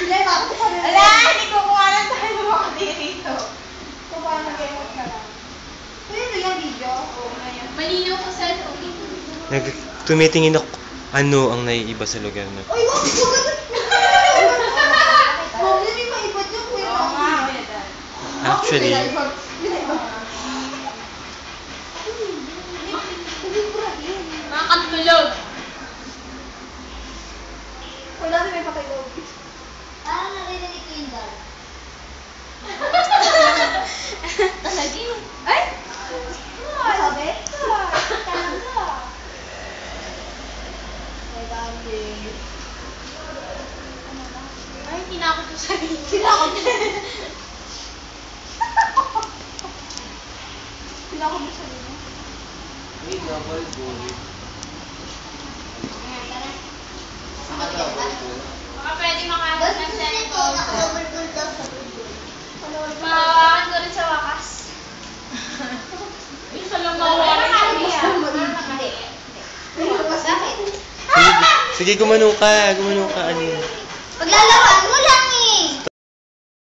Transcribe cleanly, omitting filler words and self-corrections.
Wala, hindi ko kumanan tayo mga dito. Kukuha ng gamot ka lang. Pwede ito yung video? Oo, ngayon. Malinaw ko sa ito. Tumitingin ako ano ang naiiba sa lugar na. Uy, wag! Mom, hindi maiba dyan. Oo nga. Actually, mga katulog. Wala rin may pakilog. Narinig ko yung dal. Talaga ay! Sabi? Talaga. May dami. Ay, tinakot ko sa sarili. Tinakot ko. Tinakot mo sa sarili. May double goal. Baka pwede makakas ng cellphone. Naka-double goal daw sa goal. Mawawakan ko rin sa wakas. Isa lang mawawakan sa niya. sige, gumano ka, ano yun. Paglalawan mo lang.